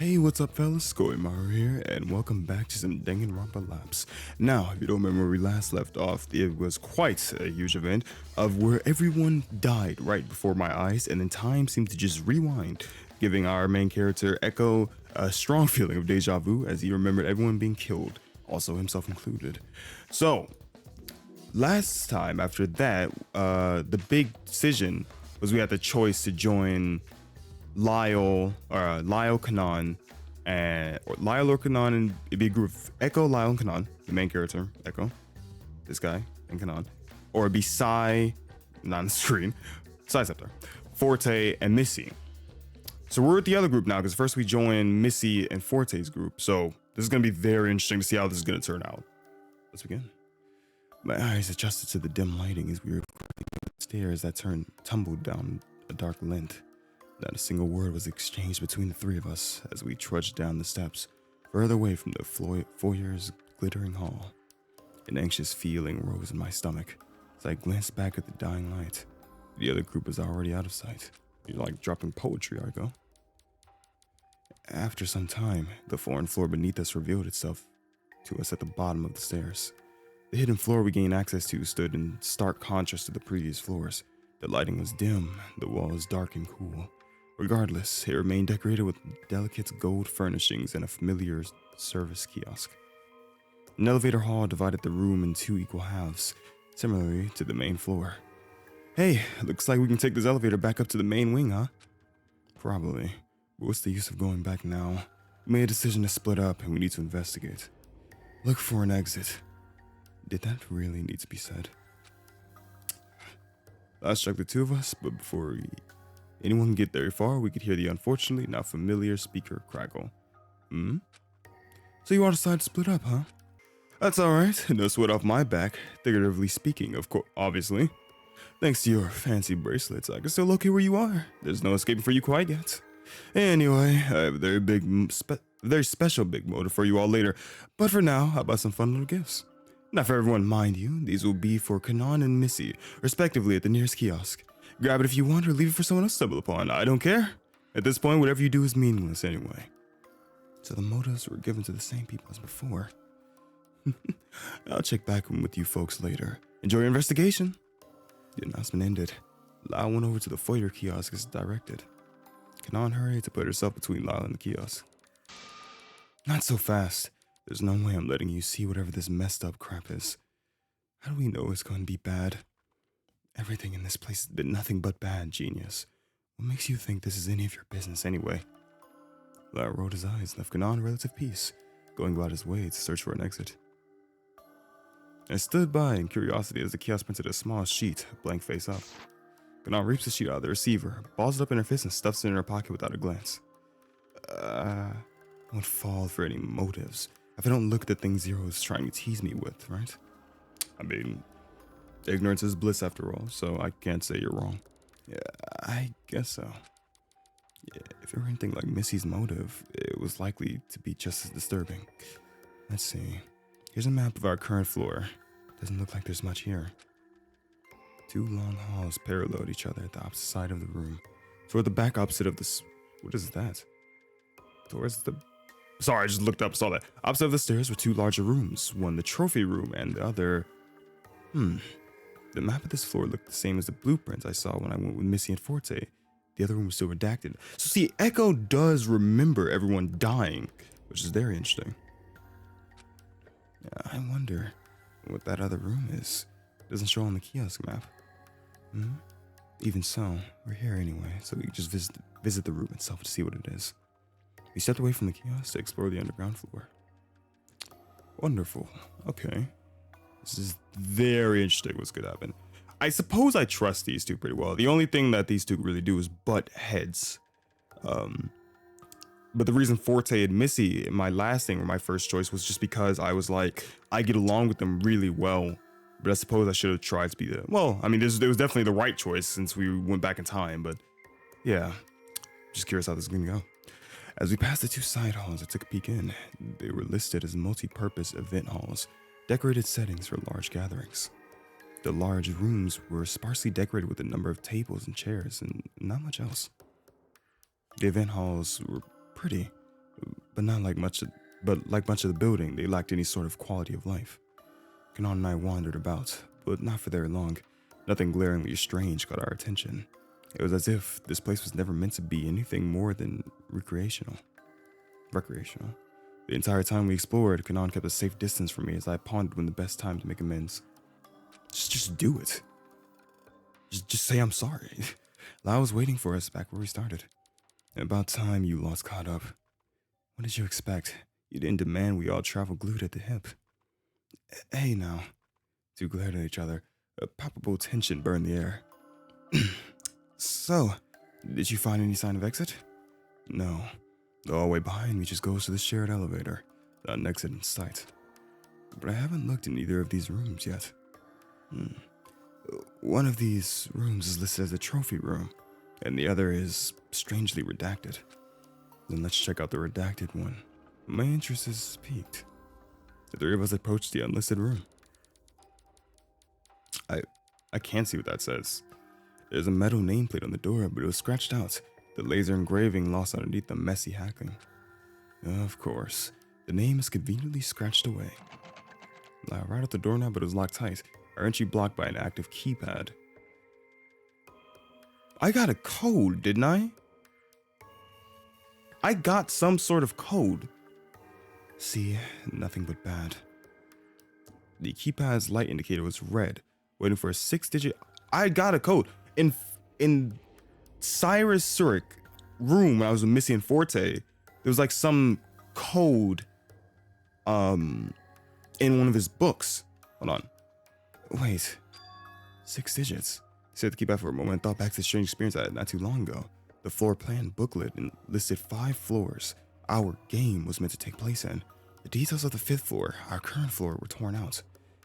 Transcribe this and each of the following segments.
Hey, what's up, fellas? Maru here, and welcome back to some Danganronpa Lapse. Now, if you don't remember where we last left off, it was quite a huge event of where everyone died right before my eyes, and then time seemed to just rewind, giving our main character Echo a strong feeling of deja vu as he remembered everyone being killed, also himself included. So, last time after that, the big decision was we had the choice to join Lyle Kanan, or Lyle or Kanan, and it'd be a group of Echo, Lyle, and Kanan, the main character, Echo, this guy, and Kanan, or it'd be Sai, not on the screen, Sai's up there, Forte, and Missy. So we're with the other group now because first we joined Missy and Forte's group. So this is gonna be very interesting to see how this is gonna turn out. Let's begin. My eyes adjusted to the dim lighting as we were stairs that tumbled down a dark length. Not a single word was exchanged between the three of us as we trudged down the steps, further away from the foyer's glittering hall. An anxious feeling rose in my stomach as I glanced back at the dying light. The other group was already out of sight. You're like dropping poetry, Argo. After some time, the foreign floor beneath us revealed itself to us at the bottom of the stairs. The hidden floor we gained access to stood in stark contrast to the previous floors. The lighting was dim, the walls dark and cool. Regardless, it remained decorated with delicate gold furnishings and a familiar service kiosk. An elevator hall divided the room in two equal halves, similarly to the main floor. Hey, looks like we can take this elevator back up to the main wing, huh? Probably, but what's the use of going back now? We made a decision to split up and we need to investigate. Look for an exit. Did that really need to be said? Last struck the two of us, but before anyone can get very far, we could hear the unfortunately now familiar speaker crackle. So you all decided to split up, huh? That's alright, no sweat off my back, figuratively speaking, of course, obviously. Thanks to your fancy bracelets, I can still locate where you are. There's no escaping for you quite yet. Anyway, I have a very special big motive for you all later, but for now, how about some fun little gifts? Not for everyone, mind you, these will be for Kanan and Missy, respectively at the nearest kiosk. Grab it if you want or leave it for someone else to stumble upon. I don't care. At this point, whatever you do is meaningless anyway. So the motives were given to the same people as before. I'll check back with you folks later. Enjoy your investigation. The announcement ended. Lyle went over to the foyer kiosk as directed. Kanan hurried to put herself between Lyle and the kiosk. Not so fast. There's no way I'm letting you see whatever this messed up crap is. How do we know it's going to be bad? Everything in this place has been nothing but bad, genius. What makes you think this is any of your business anyway? Lara rolled his eyes and left Kanan in relative peace, going about his way to search for an exit. I stood by in curiosity as the kiosk printed a small sheet, blank face up. Kanan reaps the sheet out of the receiver, balls it up in her fist and stuffs it in her pocket without a glance. I won't fall for any motives if I don't look at the thing Zero is trying to tease me with, right? I mean, ignorance is bliss after all, so I can't say you're wrong. Yeah, I guess so. Yeah, if it were anything like Missy's motive, it was likely to be just as disturbing. Let's see. Here's a map of our current floor. Doesn't look like there's much here. Two long halls paralleled each other at the opposite side of the room. Toward the back opposite of this... What is that? Towards the... Sorry, I just looked up, saw that. Opposite of the stairs were two larger rooms. One the trophy room and the other... The map of this floor looked the same as the blueprints I saw when I went with Missy and Forte. The other room was still redacted. So see, Echo does remember everyone dying, which is very interesting. I wonder what that other room is. It doesn't show on the kiosk map. Even so, we're here anyway, so we can just visit the room itself to see what it is. We stepped away from the kiosk to explore the underground floor. Wonderful. Okay. This is very interesting what's going to happen. I suppose I trust these two pretty well. The only thing that these two really do is butt heads. But the reason Forte and Missy, my last thing or my first choice, was just because I was like, I get along with them really well. But I suppose I should have tried to be the... Well, I mean, it was definitely the right choice since we went back in time. But yeah, just curious how this is going to go. As we passed the two side halls, I took a peek in. They were listed as multi-purpose event halls, decorated settings for large gatherings. The large rooms were sparsely decorated with a number of tables and chairs and not much else. The event halls were pretty, but not like much. But like much of the building, they lacked any sort of quality of life. Kanan and I wandered about, but not for very long. Nothing glaringly strange caught our attention. It was as if this place was never meant to be anything more than recreational. The entire time we explored, Kanan kept a safe distance from me as I pondered when the best time to make amends. Just do it. Just say I'm sorry. Lau was waiting for us back where we started. About time you lost caught up. What did you expect? You didn't demand we all travel glued at the hip. Hey now. Two glared at each other. A palpable tension burned the air. So, did you find any sign of exit? No. The hallway behind me just goes to the shared elevator. Not an exit in sight. But I haven't looked in either of these rooms yet. One of these rooms is listed as a trophy room, and the other is strangely redacted. Then let's check out the redacted one. My interest is piqued. The three of us approached the unlisted room. I can't see what that says. There's a metal nameplate on the door, but it was scratched out, the laser engraving lost underneath the messy hacking. Of course, the name is conveniently scratched away. Right out the doorknob, but it was locked tight, our entry blocked by an active keypad. I got a code, didn't I? I got some sort of code. See, nothing but bad. The keypad's light indicator was red, waiting for a 6-digit. I got a code in Cyrus Zurich room when I was with Missy and Forte. There was like some code in one of his books. Hold on. Wait. 6 digits. I said the keypad for a moment and thought back to the strange experience I had not too long ago. The floor plan booklet listed 5 floors our game was meant to take place in. The details of the 5th floor, our current floor, were torn out.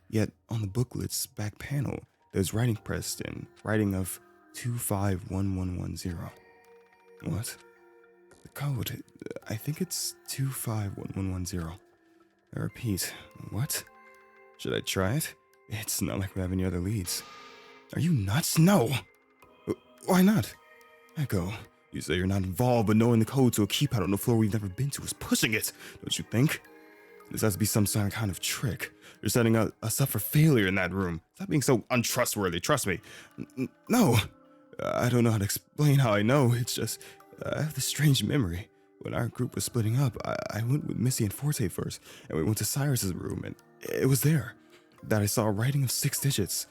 Yet on the booklet's back panel, there's writing pressed in, writing of 251110. What? The code, I think it's 251110. I repeat, what? Should I try it? It's not like we have any other leads. Are you nuts? No! Why not? Echo, you say you're not involved, but knowing the code to a keypad on the floor we've never been to is pushing it, don't you think? This has to be some kind of trick. You're setting us up for failure in that room. Stop being so untrustworthy, trust me. No, I don't know how to explain how I know. It's just, I have this strange memory. When our group was splitting up, I went with Missy and Forte first, and we went to Cyrus's room, and it was there that I saw a writing of 6 digits.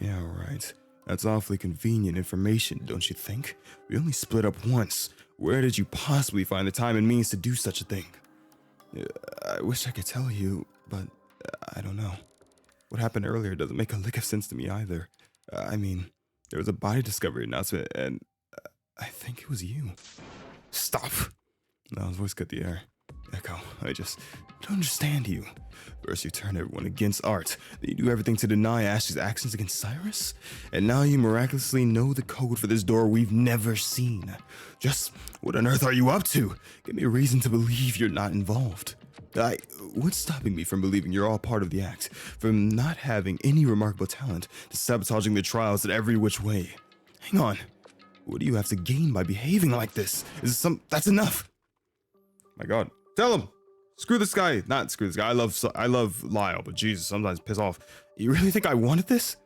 Yeah, right. That's awfully convenient information, don't you think? We only split up once. Where did you possibly find the time and means to do such a thing? I wish I could tell you, but I don't know. What happened earlier doesn't make a lick of sense to me either. I mean, there was a body discovery announcement, and I think it was you. Stop! Lau's voice cut the air. Echo, I just don't understand you. First you turn everyone against Art, then you do everything to deny Ashley's actions against Cyrus, and now you miraculously know the code for this door we've never seen. Just what on earth are you up to? Give me a reason to believe you're not involved. What's stopping me from believing you're all part of the act, from not having any remarkable talent to sabotaging the trials in every which way? Hang on, what do you have to gain by behaving like this? That's enough. My God, tell him. Screw this guy. Not screw this guy. I love Lyle, but Jesus, sometimes piss off. You really think I wanted this?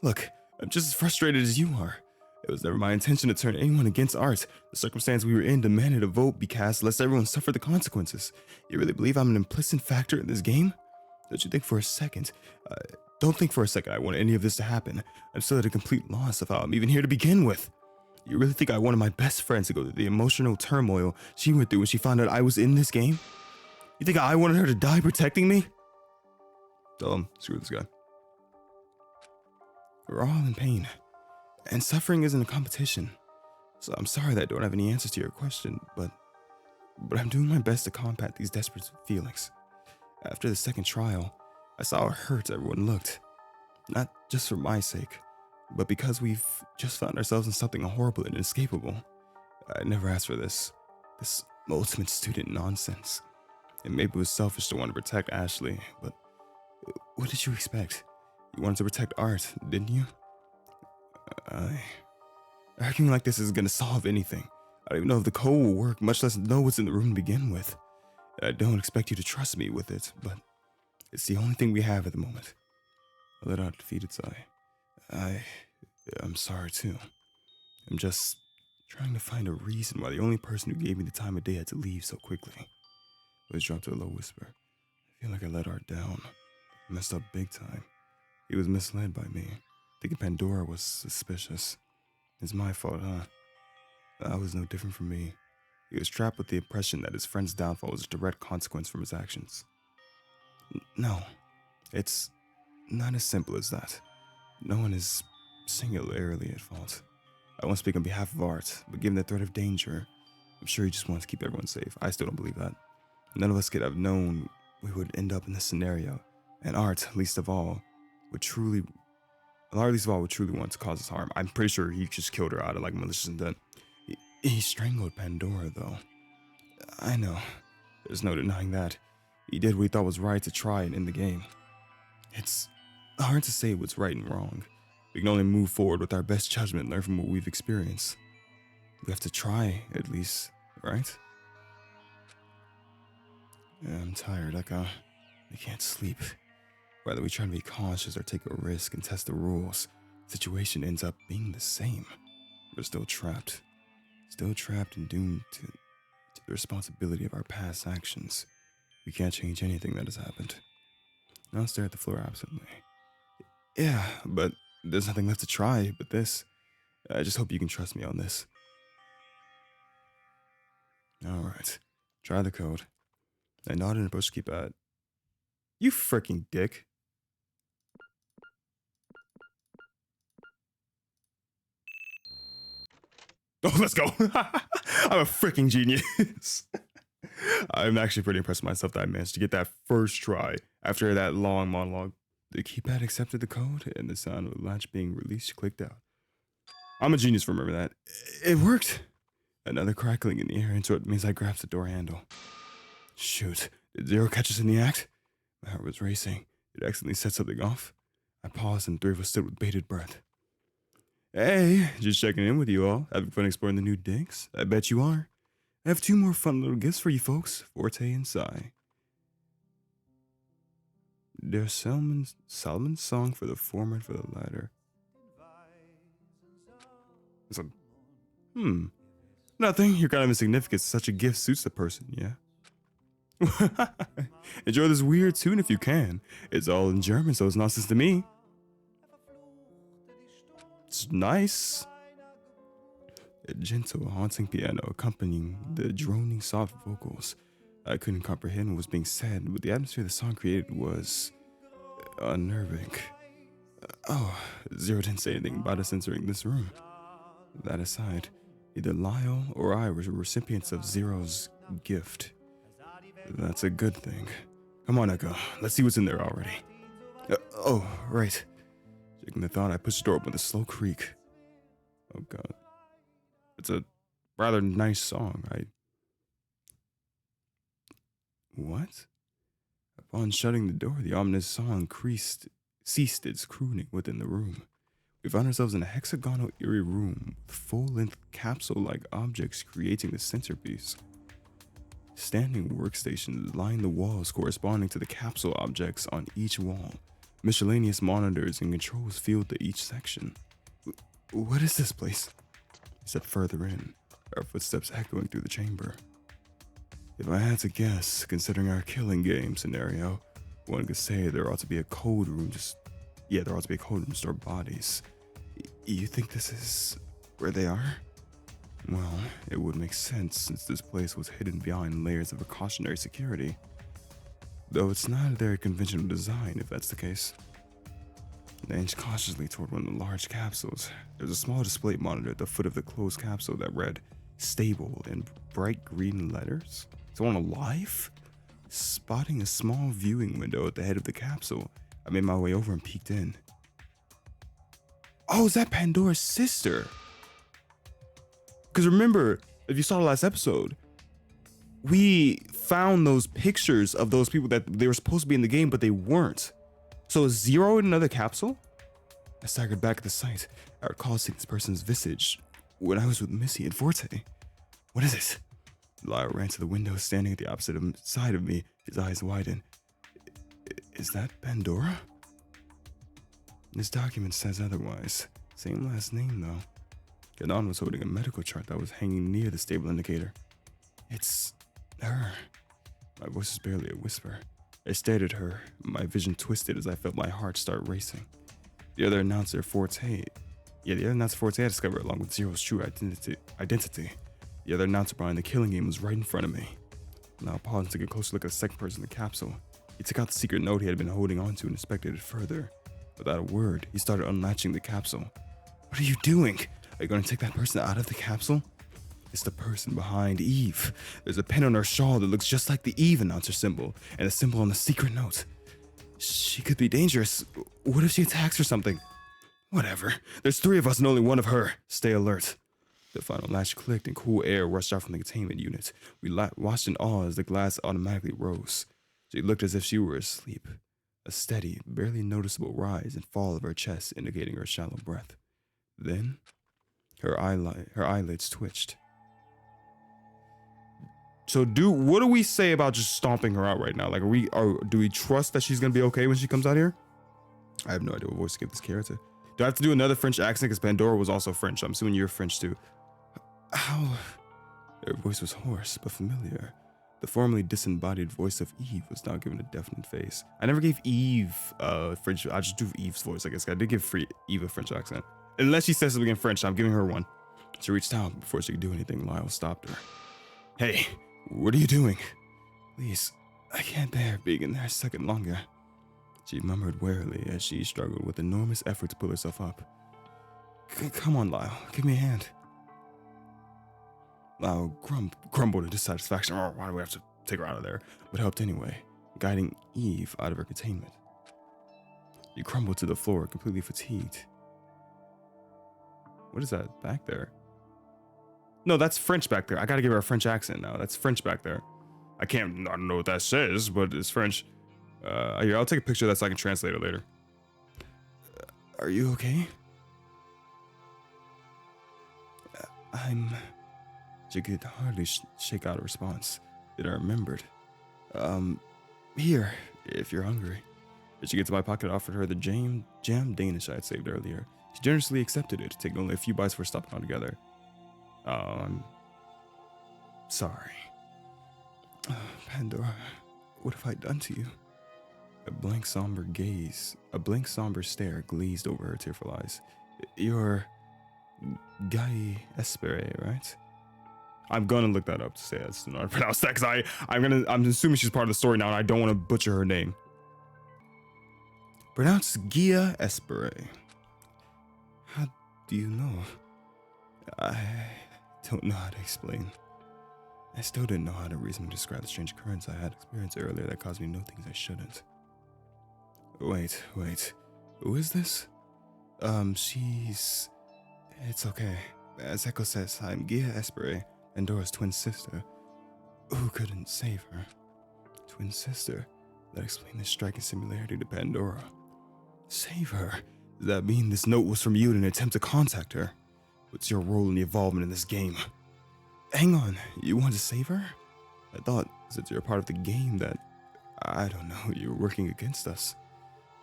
Look, I'm just as frustrated as you are. It was never my intention to turn anyone against Art. The circumstance we were in demanded a vote be cast lest everyone suffer the consequences. You really believe I'm an implicit factor in this game? Don't think for a second I want any of this to happen. I'm still at a complete loss of how I'm even here to begin with. You really think I wanted my best friend to go through the emotional turmoil she went through when she found out I was in this game? You think I wanted her to die protecting me? Tell him, screw this guy. We're all in pain, and suffering isn't a competition. So I'm sorry that I don't have any answers to your question, but I'm doing my best to combat these desperate feelings. After the second trial, I saw how hurt everyone looked. Not just for my sake, but because we've just found ourselves in something horrible and inescapable. I never asked for this ultimate student nonsense. And maybe it was selfish to want to protect Ashley, but what did you expect? You wanted to protect Art, didn't you? Arguing like this isn't gonna solve anything. I don't even know if the code will work, much less know what's in the room to begin with. I don't expect you to trust me with it, but it's the only thing we have at the moment. I let out a defeated sigh. I'm sorry too. I'm just trying to find a reason why the only person who gave me the time of day had to leave so quickly. Voice dropped to a low whisper. I feel like I let Art down. I messed up big time. He was misled by me, thinking Pandora was suspicious. It's my fault, huh? That was no different from me. He was trapped with the impression that his friend's downfall was a direct consequence from his actions. No, it's not as simple as that. No one is singularly at fault. I won't speak on behalf of Art, but given the threat of danger, I'm sure he just wants to keep everyone safe. I still don't believe that. None of us could have known we would end up in this scenario, and Art, least of all, would truly want to cause us harm. I'm pretty sure he just killed her out of malicious intent. He strangled Pandora, though. I know. There's no denying that. He did what he thought was right to try and end the game. It's hard to say what's right and wrong. We can only move forward with our best judgment and learn from what we've experienced. We have to try, at least, right? I'm tired, I can't sleep. Whether we try to be cautious or take a risk and test the rules, the situation ends up being the same. We're still trapped. Still trapped and doomed to the responsibility of our past actions. We can't change anything that has happened. I'll stare at the floor absently. Yeah, but there's nothing left to try but this. I just hope you can trust me on this. Alright, try the code. I nodded and pushed the keypad. You freaking dick. Oh, let's go. I'm a freaking genius. I'm actually pretty impressed with myself that I managed to get that first try after that long monologue. The keypad accepted the code, and the sound of the latch being released clicked out. I'm a genius for remembering that. It worked. Another crackling in the air interrupted me as I grasped the door handle. Shoot, did Zero catch us in the act? My heart was racing. It accidentally set something off. I paused, and the three of us stood with bated breath. Hey, just checking in with you all. Having fun exploring the new digs? I bet you are. I have 2 more fun little gifts for you folks, Forte and Sai. There's Solomon's song for the former and for the latter. So, nothing. You're kind of insignificant. Such a gift suits the person, yeah? Enjoy this weird tune if you can. It's all in German, so it's nonsense to me. It's nice. A gentle, haunting piano accompanying the droning soft vocals. I couldn't comprehend what was being said, but the atmosphere the song created was unnerving. Zero didn't say anything about us entering this room. That aside, either Lyle or I were recipients of Zero's gift. That's a good thing. Come on, Echo. Let's see what's in there already. Right. Shaking the thought, I pushed the door open with a slow creak. Oh, God. It's a rather nice song. What? Upon shutting the door, the ominous song ceased its crooning within the room. We found ourselves in a hexagonal, eerie room with full-length capsule-like objects creating the centerpiece. Standing workstations lined the walls corresponding to the capsule objects on each wall. Miscellaneous monitors and controls filled to each section. What is this place? We stepped further in, our footsteps echoing through the chamber. If I had to guess, considering our killing game scenario, one could say there ought to be a cold room to store bodies. You think this is where they are? Well, it would make sense since this place was hidden behind layers of precautionary security. Though it's not a very conventional design if that's the case. I inched cautiously toward one of the large capsules. There's a small display monitor at the foot of the closed capsule that read, "Stable" in bright green letters. Is it one alive? Spotting a small viewing window at the head of the capsule, I made my way over and peeked in. Oh, is that Pandora's sister? Because remember, if you saw the last episode, we found those pictures of those people that they were supposed to be in the game, but they weren't. So is Zero in another capsule? I staggered back at the sight. I recall seeing this person's visage when I was with Missy and Forte. What is it? Lyle ran to the window, standing at the opposite side of me, his eyes widened. Is that Pandora? This document says otherwise. Same last name, though. Kanan was holding a medical chart that was hanging near the stable indicator. It's her. My voice was barely a whisper. I stared at her, my vision twisted as I felt my heart start racing. The other announcer, Forte, I discovered along with Zero's true identity. The other announcer behind the killing game was right in front of me. Now I paused and took a closer look at the second person in the capsule. He took out the secret note he had been holding onto and inspected it further. Without a word, he started unlatching the capsule. What are you doing? Are you going to take that person out of the capsule? It's the person behind Eve. There's a pin on her shawl that looks just like the Eve announcer symbol and a symbol on the secret note. She could be dangerous. What if she attacks or something? Whatever. There's 3 of us and only 1 of her. Stay alert. The final latch clicked and cool air rushed out from the containment unit. We watched in awe as the glass automatically rose. She looked as if she were asleep. A steady, barely noticeable rise and fall of her chest indicating her shallow breath. Then, her eyelids twitched. So what do we say about just stomping her out right now? Like, do we trust that she's gonna be okay when she comes out here? I have no idea what voice to give this character. Do I have to do another French accent? Because Pandora was also French. I'm assuming you're French too. How? Her voice was hoarse but familiar. The formerly disembodied voice of Eve was now given a definite face. I never gave Eve French. I just do Eve's voice, I guess. I did give Eve a French accent. Unless she says something in French, I'm giving her one. She reached out. Before she could do anything, Lyle stopped her. Hey, what are you doing? Please, I can't bear being in there a second longer. She murmured wearily as she struggled with enormous effort to pull herself up. Come on, Lyle, give me a hand. Lyle grumbled in dissatisfaction. Oh, why do we have to take her out of there? But helped anyway, guiding Eve out of her containment. She crumbled to the floor, completely fatigued. What is that back there? No, that's French back there. I gotta give her a French accent now. That's French back there. I don't know what that says, but it's French. Here, I'll take a picture of that so I can translate it later. Are you okay? She could hardly shake out a response. Then I remembered. Here, if you're hungry. As she gets to my pocket, I offered her the jam Danish I had saved earlier. She generously accepted it, taking only a few bites before stopping altogether. I'm sorry. Pandora, what have I done to you? A blank somber stare glazed over her tearful eyes. You're Guy Espere, right? I'm gonna look that up to say that's not how to pronounce that, because I'm assuming she's part of the story now and I don't want to butcher her name. Pronounce Gia Espere. How do you know? I don't know how to explain. I still didn't know how to reasonably describe the strange occurrence I had experienced earlier that caused me to know things I shouldn't. Wait. Who is this? It's okay. As Echo says, I'm Gia Espere, Pandora's twin sister. Who couldn't save her? Twin sister? That explains the striking similarity to Pandora. Save her? Does that mean this note was from you in an attempt to contact her? What's your role in the involvement in this game? Hang on, you want to save her? I thought, since you're a part of the game, that, I don't know, you were working against us.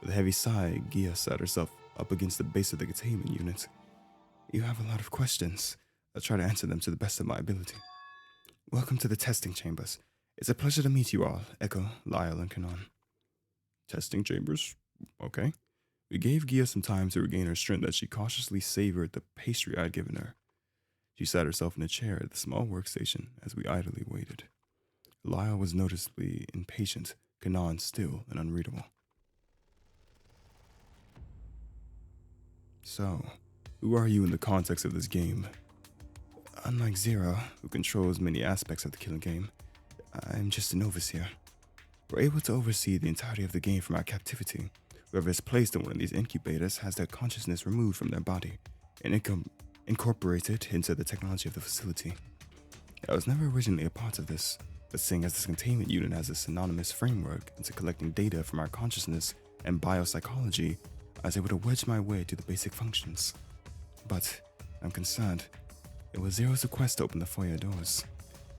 With a heavy sigh, Gia sat herself up against the base of the containment unit. You have a lot of questions. I'll try to answer them to the best of my ability. Welcome to the testing chambers. It's a pleasure to meet you all, Echo, Lyle, and Kanan. Testing chambers? Okay. We gave Gia some time to regain her strength as she cautiously savored the pastry I had given her. She sat herself in a chair at the small workstation as we idly waited. Lyle was noticeably impatient, Kanan still and unreadable. So, who are you in the context of this game? Unlike Zero, who controls many aspects of the killing game, I'm just an overseer. We're able to oversee the entirety of the game from our captivity. Whoever is placed in one of these incubators has their consciousness removed from their body and incorporated into the technology of the facility. I was never originally a part of this, but seeing as this containment unit has a synonymous framework into collecting data from our consciousness and biopsychology, I was able to wedge my way to the basic functions. But I'm concerned. It was Zero's request to open the foyer doors.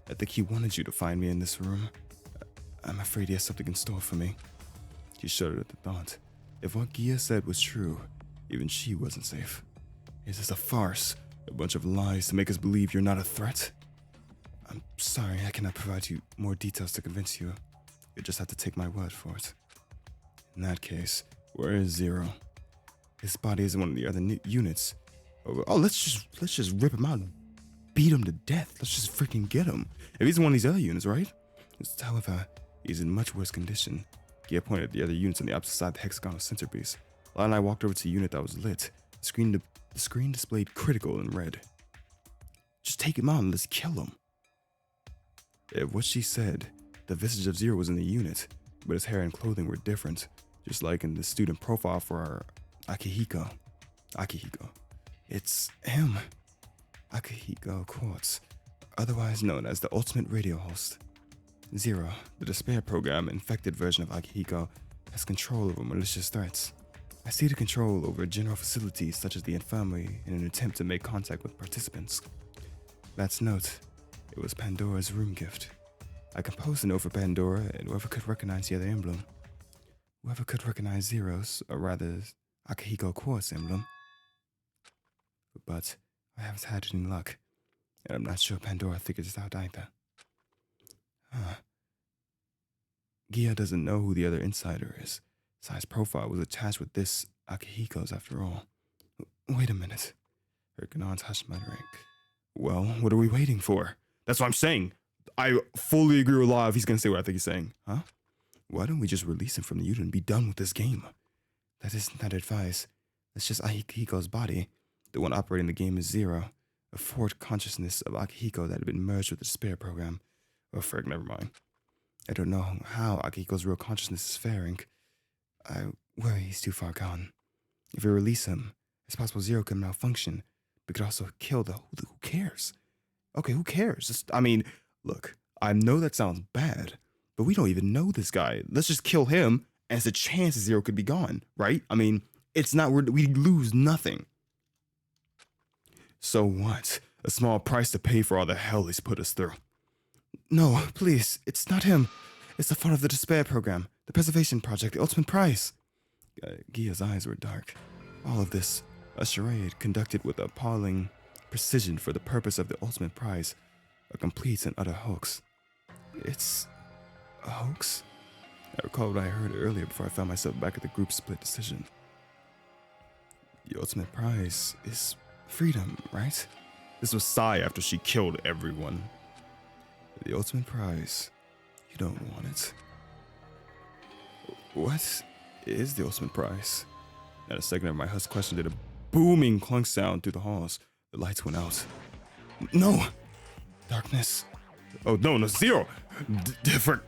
I think he wanted you to find me in this room. I'm afraid he has something in store for me. She shuddered at the thought. If what Gia said was true, even she wasn't safe. Is this a farce? A bunch of lies to make us believe you're not a threat? I'm sorry, I cannot provide you more details to convince you. You just have to take my word for it. In that case, where is Zero? His body is in one of the other units. Oh, let's just rip him out and beat him to death. Let's just freaking get him. If he's in one of these other units, right? However, he's in much worse condition. Gia pointed at the other units on the opposite side of the hexagonal centerpiece. Lyle and I walked over to the unit that was lit. The screen displayed critical in red. Just take him out and let's kill him. If what she said, the visage of Zero was in the unit, but his hair and clothing were different, just like in the student profile for our Akihiko. It's him. Akihiko Quartz, otherwise known as the ultimate radio host. Zero, the despair program infected version of Akihiko, has control over malicious threats. I see the control over general facilities such as the infirmary in an attempt to make contact with participants. That's note. It was Pandora's room gift. I composed a note for Pandora and whoever could recognize the other emblem. Whoever could recognize Zero's, or rather, Akihiko Quartz emblem. But I haven't had any luck, and I'm not sure Pandora figured this out either. Gia doesn't know who the other insider is. Sai's profile was attached with this Akihiko's after all. Wait a minute. Her Ganon's hushed muttering. Well, what are we waiting for? That's what I'm saying. I fully agree with Lyle if he's gonna say what I think he's saying. Huh? Why don't we just release him from the unit and be done with this game? That isn't that advice. That's just Akihiko's body. The one operating the game is Zero, a forward consciousness of Akihiko that had been merged with the despair program. Oh, frick, never mind. I don't know how Akihiko's real consciousness is faring. I worry he's too far gone. If we release him, it's possible Zero could malfunction, but could also kill who cares? Okay, who cares? Look, I know that sounds bad, but we don't even know this guy. Let's just kill him, and it's a chance Zero could be gone, right? It's not, we lose nothing. So what? A small price to pay for all the hell he's put us through. No, please, it's not him. It's the fault of the despair program, the preservation project, the ultimate prize. Gia's eyes were dark. All of this, a charade conducted with appalling precision for the purpose of the ultimate prize, a complete and utter hoax. It's a hoax? I recall what I heard earlier before I found myself back at the group split decision. The ultimate prize is freedom, right? This was Sai after she killed everyone. The ultimate prize. You don't want it. What is the ultimate prize? At a second of my hushed question did a booming clunk sound through the halls. The lights went out. No! Darkness. Oh, no, Zero! Different.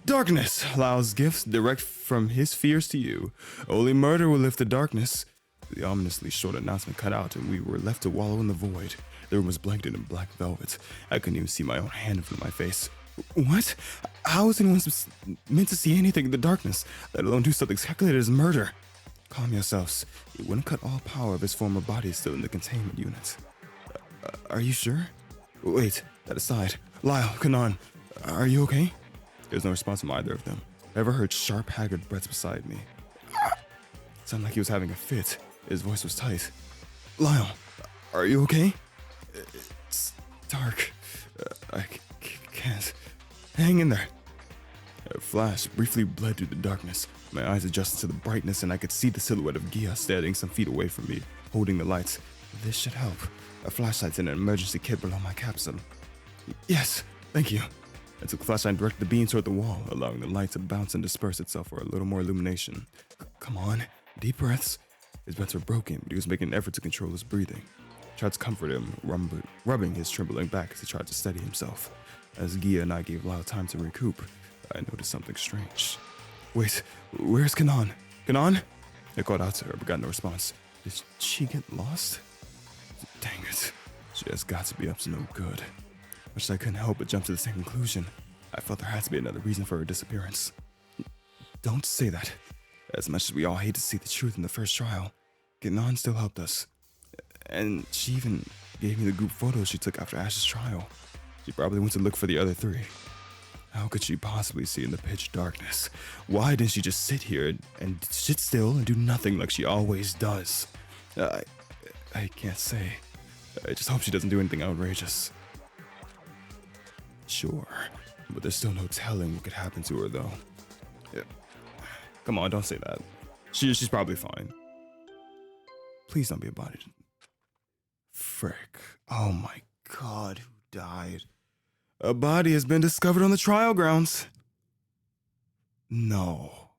Darkness! Lao's gifts direct from his fears to you. Only murder will lift the darkness. The ominously short announcement cut out and we were left to wallow in the void. The room was blanketed in black velvet. I couldn't even see my own hand in front of my face. What? How is anyone meant to see anything in the darkness, let alone do something calculated as murder? Calm yourselves. It wouldn't cut all power if his former body is still in the containment unit. Are you sure? Wait, that aside. Lyle, Kanan, are you okay? There's no response from either of them. I ever heard sharp, haggard breaths beside me. It sounded like he was having a fit. His voice was tight. Lyle, are you okay? It's dark. I can't. Hang in there. A flash briefly bled through the darkness. My eyes adjusted to the brightness and I could see the silhouette of Gia standing some feet away from me, holding the lights. This should help. A flashlight's in an emergency kit below my capsule. Yes, thank you. I took the flashlight and directed the beam toward the wall, allowing the light to bounce and disperse itself for a little more illumination. Come on, deep breaths. His breaths were broken, but he was making an effort to control his breathing. I tried to comfort him, rubbing his trembling back as he tried to steady himself. As Gia and I gave Lyle time to recoup, I noticed something strange. Wait, where's Kanan? Kanan? I called out to her, but got no response. Did she get lost? Dang it. She has got to be up to no good. Much as I couldn't help but jump to the same conclusion, I felt there had to be another reason for her disappearance. Don't say that. As much as we all hate to see the truth in the first trial, Kanan still helped us. And she even gave me the group photos she took after Ash's trial. She probably went to look for the other three. How could she possibly see in the pitch darkness? Why didn't she just sit here and sit still and do nothing like she always does? I can't say. I just hope she doesn't do anything outrageous. Sure, but there's still no telling what could happen to her, though. Yeah. Come on, don't say that. She's probably fine. Please don't be a body. Frick. Oh my god, who died? A body has been discovered on the trial grounds. No.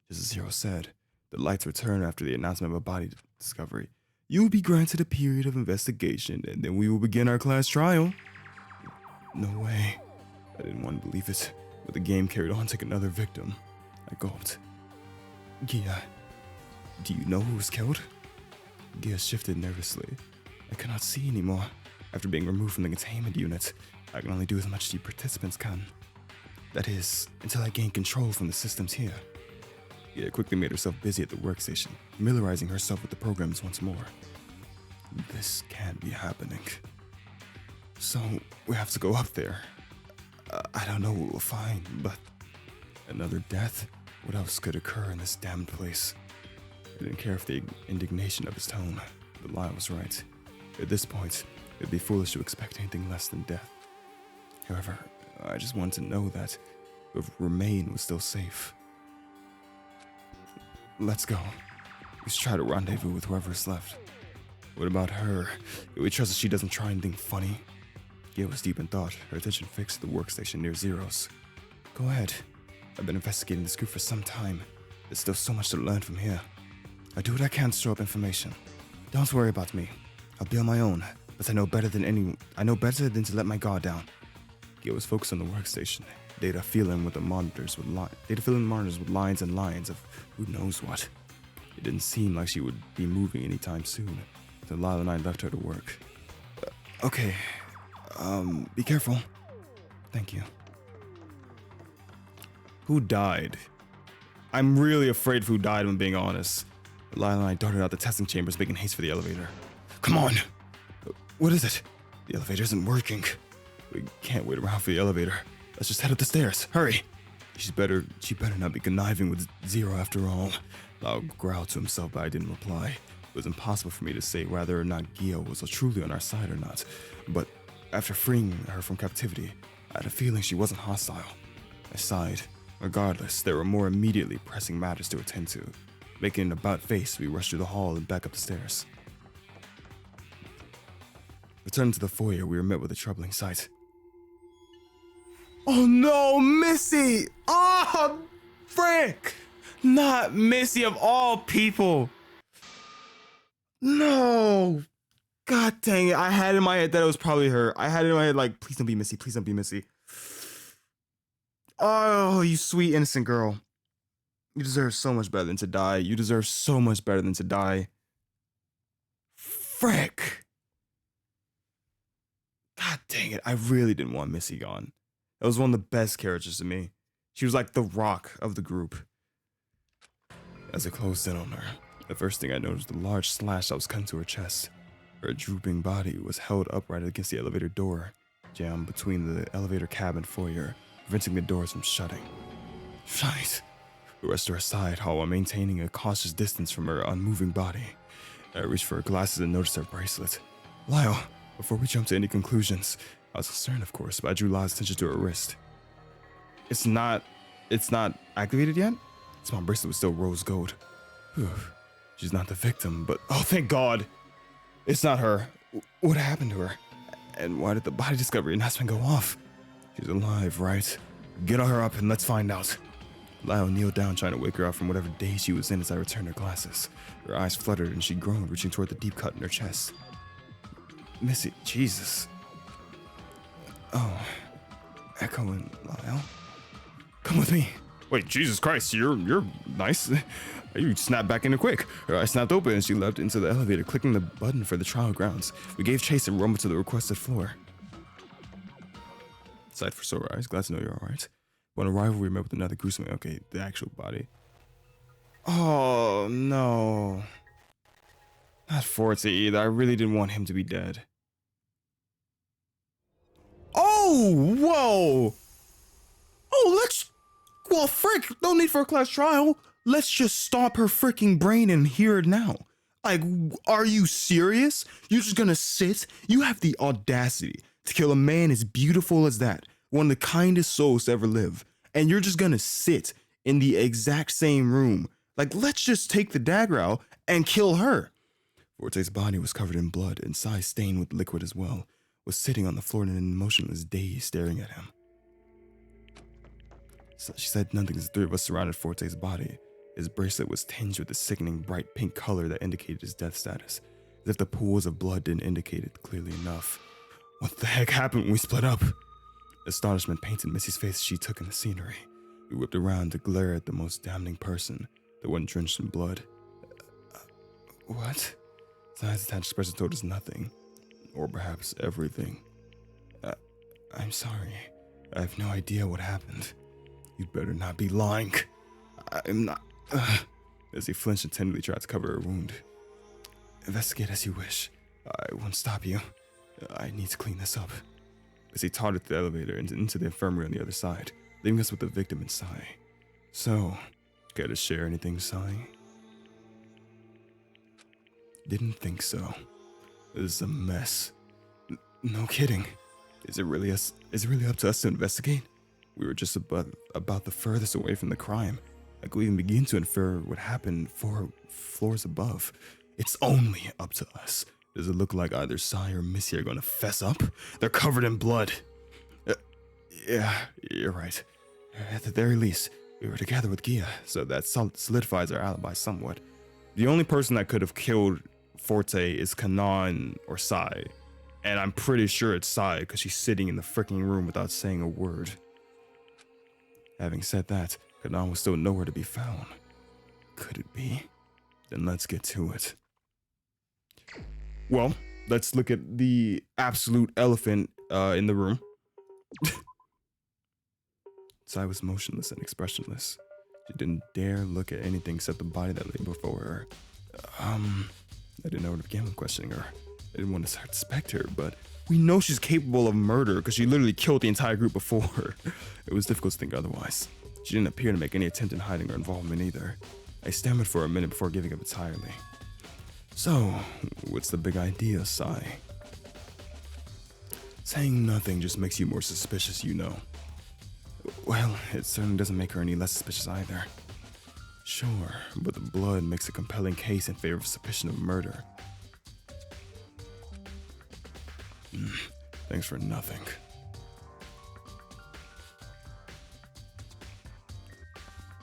Just as Zero said, the lights return after the announcement of a body discovery. You will be granted a period of investigation, and then we will begin our class trial. No way. I didn't want to believe it, but the game carried on, taking another victim. I gulped. Gia, do you know who was killed? Gia shifted nervously. I cannot see anymore. After being removed from the containment unit, I can only do as much as you participants can. That is, until I gain control from the systems here. Gia quickly made herself busy at the workstation, familiarizing herself with the programs once more. This can't be happening. So, we have to go up there. I don't know what we'll find, but another death? What else could occur in this damned place? I didn't care for the indignation of his tone, but Lyle was right. At this point, it'd be foolish to expect anything less than death. However, I just wanted to know that whoever remained was still safe. Let's go. Let's try to rendezvous with whoever's left. What about her? Do we trust that she doesn't try anything funny? Gia was deep in thought, her attention fixed at the workstation near Zero's. Go ahead. I've been investigating this group for some time. There's still so much to learn from here. I do what I can to store up information. Don't worry about me. I'll be on my own, but I know better than to let my guard down. Gia was focused on the workstation, data filling the monitors with lines and lines of who knows what. It didn't seem like she would be moving anytime soon, until Lyle and I left her to work. Okay. Be careful. Thank you. Who died? I'm really afraid of who died, if I'm being honest. Lyle and I darted out the testing chambers, making haste for the elevator. Come on! What is it? The elevator isn't working. We can't wait around for the elevator. Let's just head up the stairs. Hurry! She better not be conniving with Zero after all. Lyle growled to himself, but I didn't reply. It was impossible for me to say whether or not Gia was truly on our side or not. But after freeing her from captivity, I had a feeling she wasn't hostile. I sighed. Regardless, there were more immediately pressing matters to attend to. Making an about face, we rushed through the hall and back up the stairs. Returning to the foyer, we were met with a troubling sight. Oh no, Missy! Oh, frick! Not Missy of all people! No! God dang it, I had in my head that it was probably her. I had it in my head like, please don't be Missy, please don't be Missy. Oh, you sweet innocent girl. You deserve so much better than to die. You deserve so much better than to die. Frick! God dang it, I really didn't want Missy gone. That was one of the best characters to me. She was like the rock of the group. As I closed in on her, the first thing I noticed was the large slash that was cut into her chest. Her drooping body was held upright against the elevator door, jammed between the elevator cab and foyer, preventing the doors from shutting. Right. We rushed to her side, while maintaining a cautious distance from her unmoving body. I reached for her glasses and noticed her bracelet. Lyle, before we jump to any conclusions, I was concerned, of course, but I drew Lyle's attention to her wrist. It's not activated yet? This small bracelet was still rose gold. Whew. She's not the victim, but oh, thank God. It's not her. What happened to her? And why did the body discovery announcement go off? She's alive, right? Get her up and let's find out. Lyle kneeled down, trying to wake her up from whatever daze she was in as I returned her glasses. Her eyes fluttered and she groaned, reaching toward the deep cut in her chest. Missy, Jesus. Oh, Echo and Lyle? Come with me. Wait, Jesus Christ, you're nice. You snapped back into quick. Her eyes snapped open and she leapt into the elevator, clicking the button for the trial grounds. We gave chase and rumbled to the requested floor. Sight for sore eyes, glad to know you're alright. Upon arrival, we met with another gruesome, the actual body. Oh, no. Not Forte either, I really didn't want him to be dead. Oh, whoa. Oh, well, frick, no need for a class trial. Let's just stomp her freaking brain and hear it now. Like, are you serious? You're just gonna sit? You have the audacity to kill a man as beautiful as that, one of the kindest souls to ever live, and you're just gonna sit in the exact same room. Like, let's just take the dagger out and kill her. Forte's body was covered in blood, and Sai, stained with liquid as well, was sitting on the floor in an emotionless daze, staring at him. So she said nothing as the three of us surrounded Forte's body. His bracelet was tinged with a sickening bright pink color that indicated his death status, as if the pools of blood didn't indicate it clearly enough. What the heck happened when we split up? Astonishment painted Missy's face as she took in the scenery. We whipped around to glare at the most damning person, the one drenched in blood. What? Sai's attached expression told us nothing, or perhaps everything. I'm sorry. I have no idea what happened. You'd better not be lying. I'm not. As he flinched and tenderly tried to cover her wound. Investigate as you wish. I won't stop you. I need to clean this up. As he tottered the elevator into the infirmary on the other side, leaving us with the victim and Sai. So, care to share anything, Sai? Didn't think so. This is a mess. No kidding. Is it really up to us to investigate? We were just about the furthest away from the crime. I could even begin to infer what happened 4 floors above. It's only up to us. Does it look like either Sai or Missy are going to fess up? They're covered in blood. Yeah, you're right. At the very least, we were together with Gia, so that solidifies our alibi somewhat. The only person that could have killed Forte is Kanan or Sai, and I'm pretty sure it's Sai because she's sitting in the freaking room without saying a word. Having said that, Kanan was still nowhere to be found. Could it be? Then let's get to it. Well, let's look at the absolute elephant in the room. Sai was motionless and expressionless. She didn't dare look at anything except the body that lay before her. I didn't know where to begin with questioning her. I didn't want to suspect her, but we know she's capable of murder because she literally killed the entire group before her. It was difficult to think otherwise. She didn't appear to make any attempt in hiding her involvement either. I stammered for a minute before giving up entirely. So, what's the big idea, Sai? Saying nothing just makes you more suspicious, you know. Well, it certainly doesn't make her any less suspicious either. Sure, but the blood makes a compelling case in favor of suspicion of murder. Thanks for nothing.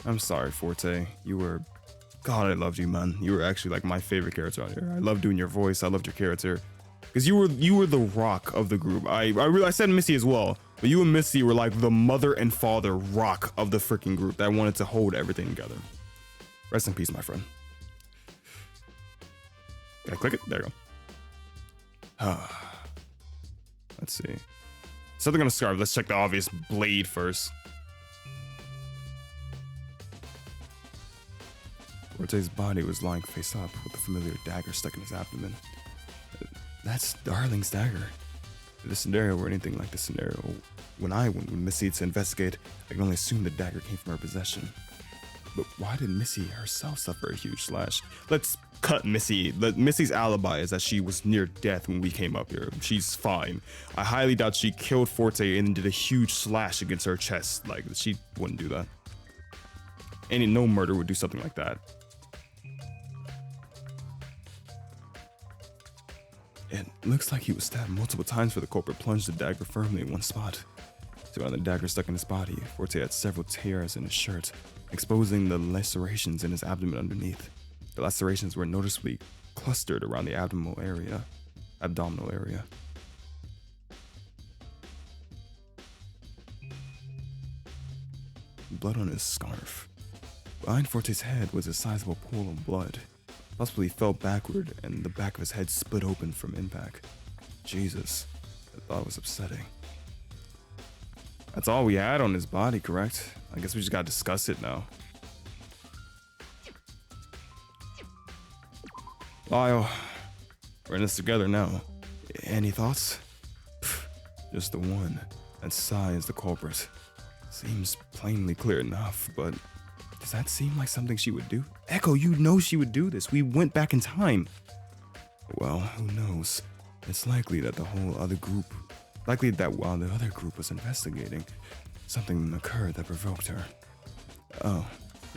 I'm sorry, Forte. God, I loved you, man. You were actually like my favorite character on here. I loved doing your voice. I loved your character. Because you were the rock of the group. I said Missy as well, but you and Missy were like the mother and father rock of the freaking group that wanted to hold everything together. Rest in peace, my friend. Can I click it? There you go. Let's see. Something on a scarf. Let's check the obvious blade first. Forte's body was lying face up with a familiar dagger stuck in his abdomen. That's Darling's dagger. If the scenario were anything like the scenario when Missy to investigate, I can only assume the dagger came from her possession. But why did Missy herself suffer a huge slash? Let's cut Missy. Missy's alibi is that she was near death when we came up here. She's fine. I highly doubt she killed Forte and did a huge slash against her chest. Like, she wouldn't do that. No murder would do something like that. It looks like he was stabbed multiple times, for the culprit plunged the dagger firmly in one spot. Surrounding the dagger stuck in his body, Forte had several tears in his shirt, exposing the lacerations in his abdomen underneath. The lacerations were noticeably clustered around the abdominal area. Blood on his scarf. Behind Forte's head was a sizable pool of blood. Possibly fell backward and the back of his head split open from impact. Jesus, that thought was upsetting. That's all we had on his body, correct? I guess we just gotta discuss it now. Lyle, we're in this together now. Any thoughts? Just the one. and Sai is the culprit. Seems plainly clear enough, but does that seem like something she would do? Echo, you know she would do this. We went back in time. Well, who knows? It's likely that while the other group was investigating, something occurred that provoked her. Oh,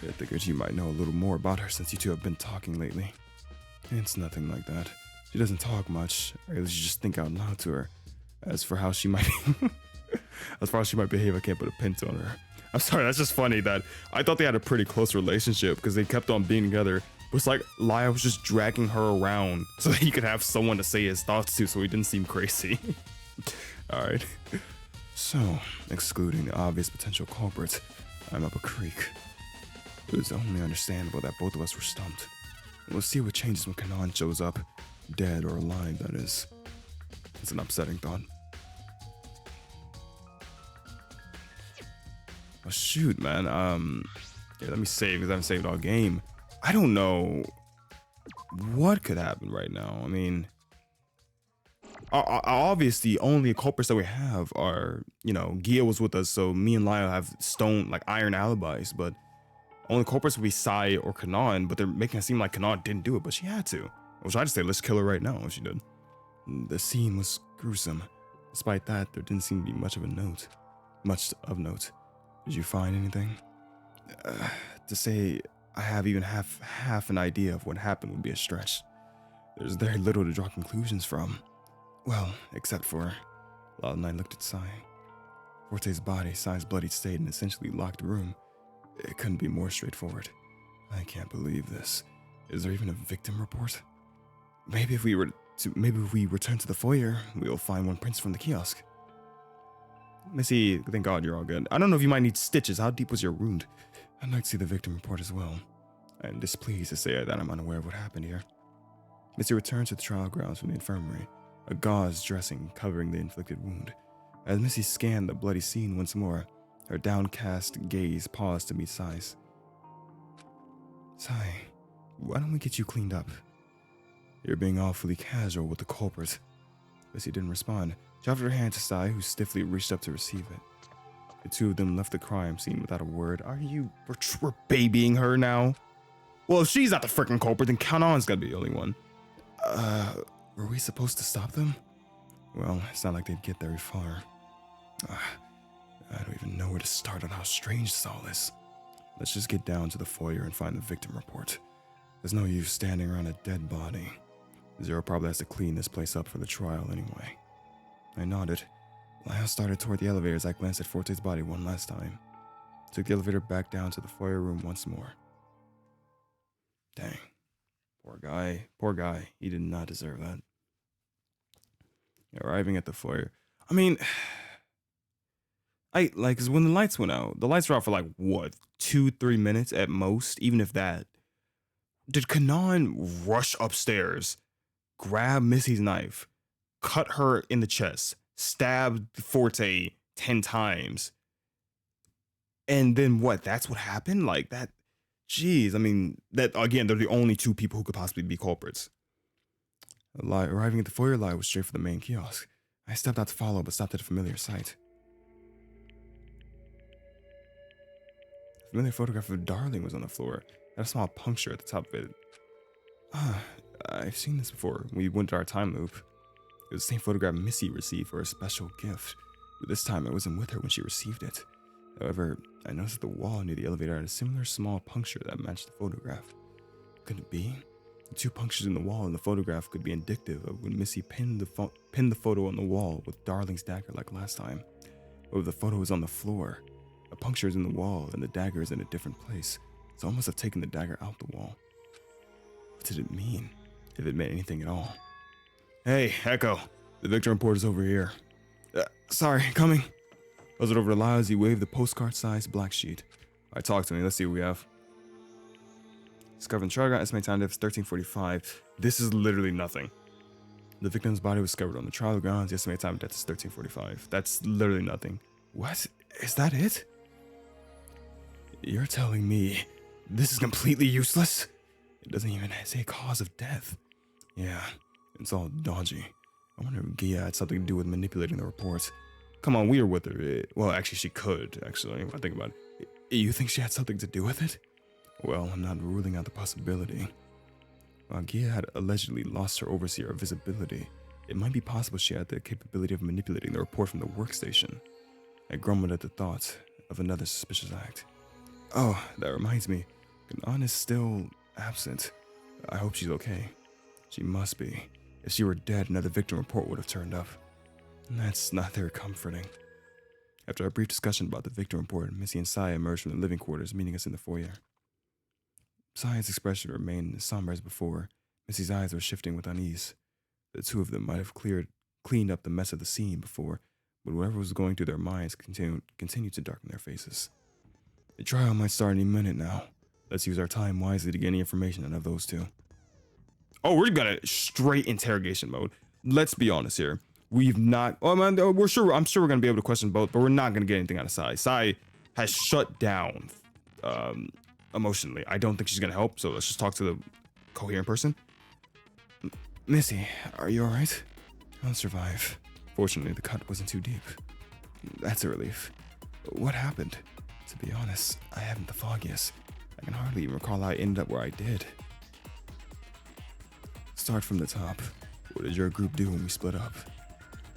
I figured you might know a little more about her since you two have been talking lately. It's nothing like that. She doesn't talk much, or at least you just think out loud to her. As for how she might behave, I can't put a pin on her. I'm sorry, that's just funny that I thought they had a pretty close relationship because they kept on being together. But it's like Lyle was just dragging her around so that he could have someone to say his thoughts to so he didn't seem crazy. Alright. So, excluding the obvious potential culprits, I'm up a creek. It was only understandable that both of us were stumped. We'll see what changes when Kanan shows up. Dead or alive, that is. It's an upsetting thought. Oh shoot, man. Yeah, let me save because I haven't saved all game. I don't know what could happen right now. I mean, obviously, the only culprits that we have are, Gia was with us, so me and Lyle have iron alibis, but only culprits would be Sai or Kanan, but they're making it seem like Kanan didn't do it, but she had to. I was trying to say, let's kill her right now if she did. The scene was gruesome. Despite that, there didn't seem to be much of note. Did you find anything? To say I have even half an idea of what happened would be a stretch. There's very little to draw conclusions from. Well, except for... Lyle and I looked at Sai. Forte's body, Sai's bloodied state, and essentially locked room. It couldn't be more straightforward. I can't believe this. Is there even a victim report? Maybe if we return to the foyer, we'll find one prince from the kiosk. Missy, thank God you're all good. I don't know if you might need stitches. How deep was your wound? I'd like to see the victim report as well. I am displeased to say that I'm unaware of what happened here. Missy returned to the trial grounds from the infirmary, a gauze dressing covering the inflicted wound. As Missy scanned the bloody scene once more, her downcast gaze paused to meet Sai's. Sai, why don't we get you cleaned up? You're being awfully casual with the culprit. Missy didn't respond. She offered her hand to Sai, who stiffly reached up to receive it. The two of them left the crime scene without a word. Are you babying her now? Well, if she's not the freaking culprit, then Kanan's gotta be the only one. Were we supposed to stop them? Well, it's not like they'd get very far. I don't even know where to start on how strange this all is. Let's just get down to the foyer and find the victim report. There's no use standing around a dead body. Zero probably has to clean this place up for the trial anyway. I nodded. Lyle started toward the elevator as I glanced at Forte's body one last time. Took the elevator back down to the foyer room once more. Dang. Poor guy. He did not deserve that. Arriving at the foyer. I mean, 'cause when the lights went out, the lights were out for 2-3 minutes at most, even if that. Did Kanan rush upstairs, grab Missy's knife, cut her in the chest, stab Forte 10 times, and then what? That's what happened? Like that? Jeez, I mean, that again, they're the only two people who could possibly be culprits. Arriving at the foyer, Lyle was straight for the main kiosk. I stepped out to follow, but stopped at a familiar sight. A familiar photograph of Darling was on the floor. It had a small puncture at the top of it. I've seen this before. We went to our time loop. It was the same photograph Missy received for a special gift, but this time I wasn't with her when she received it. However, I noticed that the wall near the elevator had a similar small puncture that matched the photograph. Could it be? The two punctures in the wall in the photograph could be indicative of when Missy pinned the photo on the wall with Darling's dagger like last time. But if the photo is on the floor, a puncture is in the wall and the dagger is in a different place, so I must have taken the dagger out the wall. What did it mean? If it meant anything at all. Hey, Echo. The victim report is over here. Sorry, coming. Was it over to Lyle as he waved the postcard-sized black sheet? Alright, talk to me. Let's see what we have. Discovered in Chargon, estimated time death is 13:45. This is literally nothing. The victim's body was discovered on the trial grounds. The estimated time of death is 13:45. That's literally nothing. What? Is that it? You're telling me this is completely useless? It doesn't even say cause of death. Yeah, it's all dodgy. I wonder if Gia had something to do with manipulating the reports. Come on, we were with her. Well, actually, she could, actually, when I think about it. You think she had something to do with it? Well, I'm not ruling out the possibility. While Gia had allegedly lost her overseer of visibility, it might be possible she had the capability of manipulating the report from the workstation. I grumbled at the thought of another suspicious act. Oh, that reminds me. Kanan is still absent. I hope she's okay. She must be. If she were dead, another victim report would have turned up. And that's not very comforting. After a brief discussion about the victim report, Missy and Sai emerged from the living quarters, meeting us in the foyer. Sai's expression remained as somber as before. Missy's eyes were shifting with unease. The two of them might have cleaned up the mess of the scene before, but whatever was going through their minds continued to darken their faces. The trial might start any minute now. Let's use our time wisely to get any information out of those two. Oh, we're gonna straight interrogation mode. Let's be honest here. We've not. Oh man, I'm sure we're gonna be able to question both, but we're not gonna get anything out of Sai. Sai has shut down emotionally. I don't think she's gonna help. So let's just talk to the coherent person. Missy, are you all right? I'll survive. Fortunately, the cut wasn't too deep. That's a relief. What happened? To be honest, I haven't the foggiest. I can hardly even recall how I ended up where I did. Start from the top. What did your group do when we split up?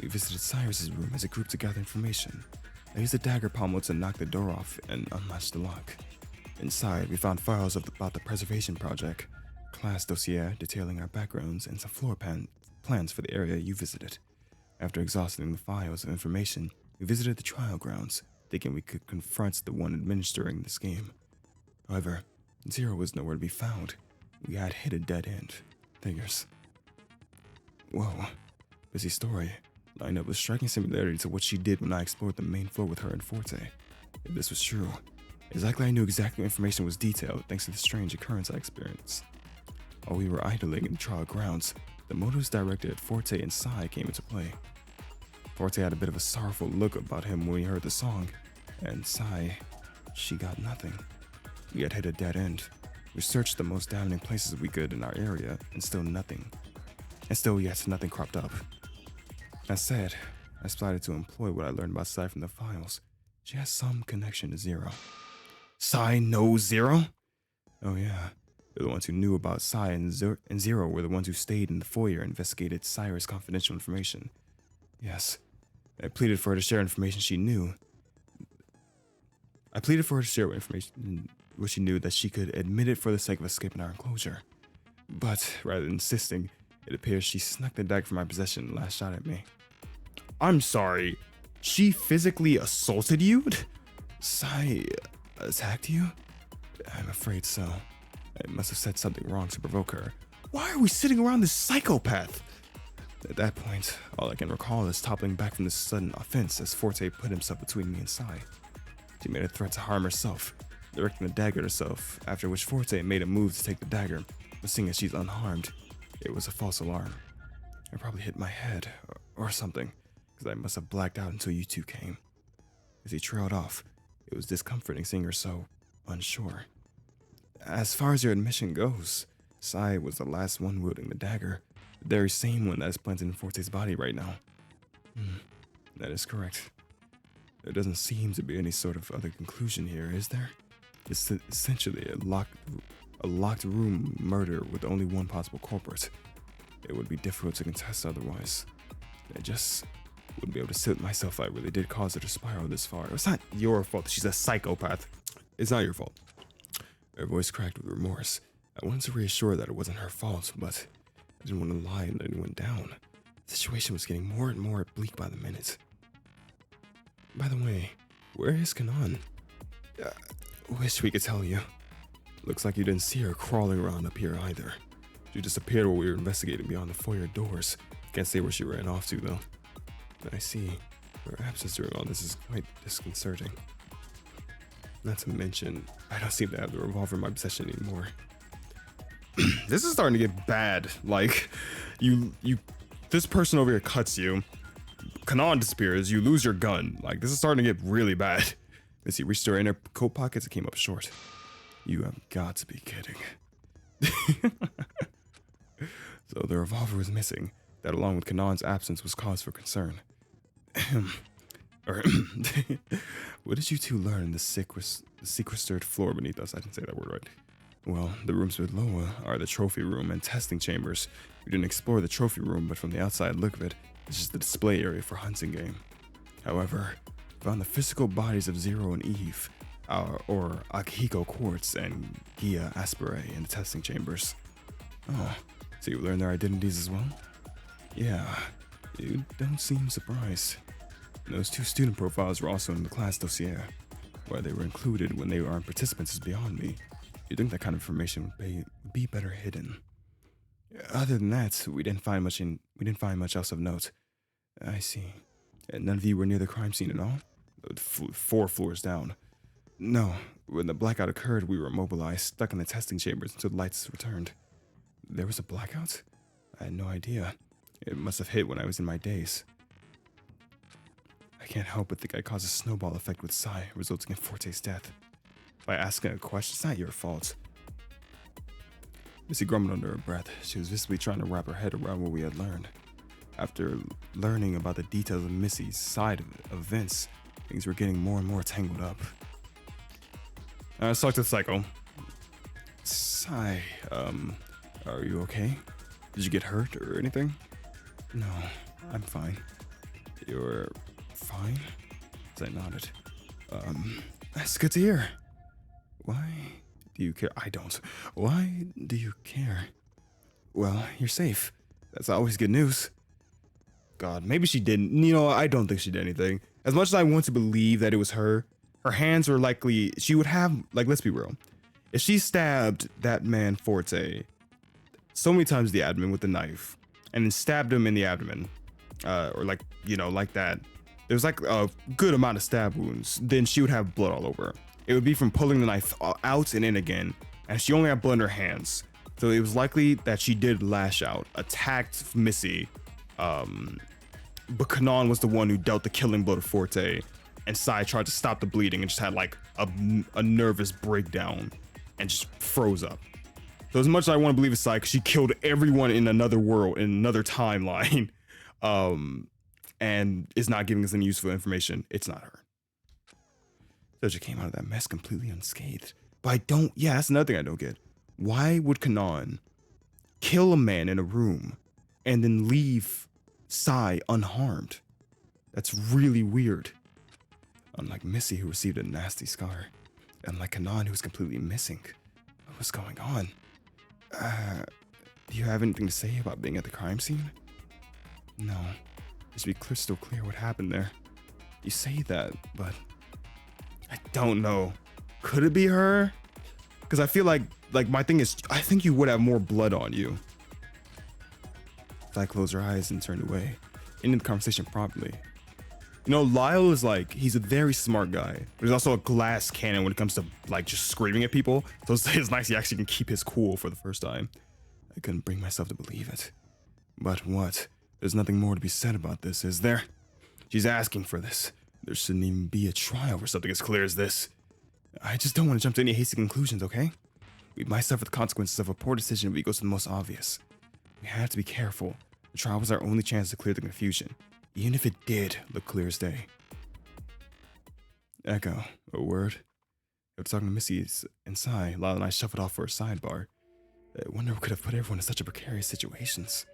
We visited Cyrus's room as a group to gather information. I used a dagger pommel to knock the door off and unlatch the lock. Inside, we found files about the preservation project, class dossier detailing our backgrounds, and some floor plans for the area you visited. After exhausting the files of information, we visited the trial grounds, thinking we could confront the one administering this game. However, Zero was nowhere to be found. We had hit a dead end. Figures. Whoa. Busy story. Lined up with striking similarity to what she did when I explored the main floor with her and Forte. If this was true, it's likely I knew exactly what information was detailed thanks to the strange occurrence I experienced. While we were idling in the trial grounds, the motives directed at Forte and Sai came into play. Forte had a bit of a sorrowful look about him when he heard the song, and Sai, she got nothing. We had hit a dead end. We searched the most damning places we could in our area, and still nothing cropped up. That said, I decided to employ what I learned about Sai from the files. She has some connection to Zero. Sai knows Zero? Oh yeah. The ones who knew about Sai and Zero were the ones who stayed in the foyer and investigated Cyrus' confidential information. Yes. I pleaded for her to share information she knew. What she knew that she could admit it for the sake of escaping our enclosure. But rather than insisting, it appears she snuck the dagger from my possession and last shot at me. I'm sorry. She physically assaulted you? Sai attacked you? I'm afraid so. I must have said something wrong to provoke her. Why are we sitting around this psychopath? At that point, all I can recall is toppling back from this sudden offense as Forte put himself between me and Sai. She made a threat to harm herself, directing the dagger at herself, after which Forte made a move to take the dagger, but seeing as she's unharmed, it was a false alarm. I probably hit my head, or something, because I must have blacked out until you two came. As he trailed off, it was discomforting seeing her so unsure. As far as your admission goes, Sai was the last one wielding the dagger, the very same one that is planted in Forte's body right now. That is correct. There doesn't seem to be any sort of other conclusion here, is there? It's essentially a locked room murder with only one possible culprit. It would be difficult to contest otherwise. I just wouldn't be able to sit with myself if I really did cause her to spiral this far. It's not your fault that she's a psychopath. It's not your fault. Her voice cracked with remorse. I wanted to reassure her that it wasn't her fault, but I didn't want to lie and let anyone down. The situation was getting more and more bleak by the minute. By the way, where is Kanan? Wish we could tell you. Looks like you didn't see her crawling around up here either. She disappeared while we were investigating beyond the foyer doors. Can't say where she ran off to though. I see. Her absence during all this is quite disconcerting. Not to mention, I don't seem to have the revolver in my possession anymore. This is starting to get bad. Like, this person over here cuts you. Kanan disappears, you lose your gun. Like, this is starting to get really bad. Missy reached her inner coat pockets and came up short. You have got to be kidding. So the revolver was missing. That along with Kanan's absence was cause for concern. Or what did you two learn in the sequestered floor beneath us? I didn't say that word right. Well, the rooms below are the trophy room and testing chambers. We didn't explore the trophy room, but from the outside look of it, it's just the display area for hunting game. However, we found the physical bodies of Zero and Eve, or Akihiko Quartz and Gia Aspere in the testing chambers. Oh, so you learned their identities as well? Yeah, you don't seem surprised. Those two student profiles were also in the class dossier. Why they were included when they aren't participants is beyond me. You'd think that kind of information would be better hidden. Other than that, we didn't find much else of note. I see. And none of you were near the crime scene at all? 4 floors down. No, when the blackout occurred, we were immobilized, stuck in the testing chambers until the lights returned. There was a blackout? I had no idea. It must have hit when I was in my daze. I can't help but think I caused a snowball effect with Sai, resulting in Forte's death. By asking a question, it's not your fault. Missy grumbled under her breath. She was visibly trying to wrap her head around what we had learned. After learning about the details of Missy's side of events, things were getting more and more tangled up. Let's talk to the psycho. Sai, are you okay? Did you get hurt or anything? No, I'm fine. You're fine? I nodded. That's good to hear. Why do you care? I don't. Why do you care? Well, you're safe. That's always good news. God, maybe she didn't. You know, I don't think she did anything. As much as I want to believe that it was her hands were likely, she would have, like, let's be real. If she stabbed that man Forte so many times the abdomen with the knife and then stabbed him in the abdomen, or like, you know, like that, there's like a good amount of stab wounds, then she would have blood all over her. It would be from pulling the knife out and in again, and she only had blood in her hands. So it was likely that she did lash out, attacked Missy, but Kanan was the one who dealt the killing blow to Forte, and Sai tried to stop the bleeding and just had like a nervous breakdown and just froze up. So as much as I want to believe it's Sai, 'cause she killed everyone in another world, in another timeline, and is not giving us any useful information, it's not her. So she came out of that mess completely unscathed. But that's another thing I don't get. Why would Kanan kill a man in a room and then leave Sai unharmed? That's really weird. Unlike Missy, who received a nasty scar. Unlike Kanan, who was completely missing. What was going on? Do you have anything to say about being at the crime scene? No. Just be crystal clear what happened there. You say that, but I don't know. Could it be her? Because I feel like my thing is, I think you would have more blood on you. I closed her eyes and turned away, ending the conversation promptly. You know, Lyle is like, he's a very smart guy, but he's also a glass cannon when it comes to like just screaming at people. So it's nice he actually can keep his cool for the first time. I couldn't bring myself to believe it. But what? There's nothing more to be said about this, is there? She's asking for this. There shouldn't even be a trial for something as clear as this. I just don't want to jump to any hasty conclusions, okay? We might suffer the consequences of a poor decision if we go to the most obvious. We have to be careful. The trial was our only chance to clear the confusion, even if it did look clear as day. Echo, a word? After talking to Missy and Sai, Lyle and I shuffled off for a sidebar. I wonder what could have put everyone in such a precarious situations.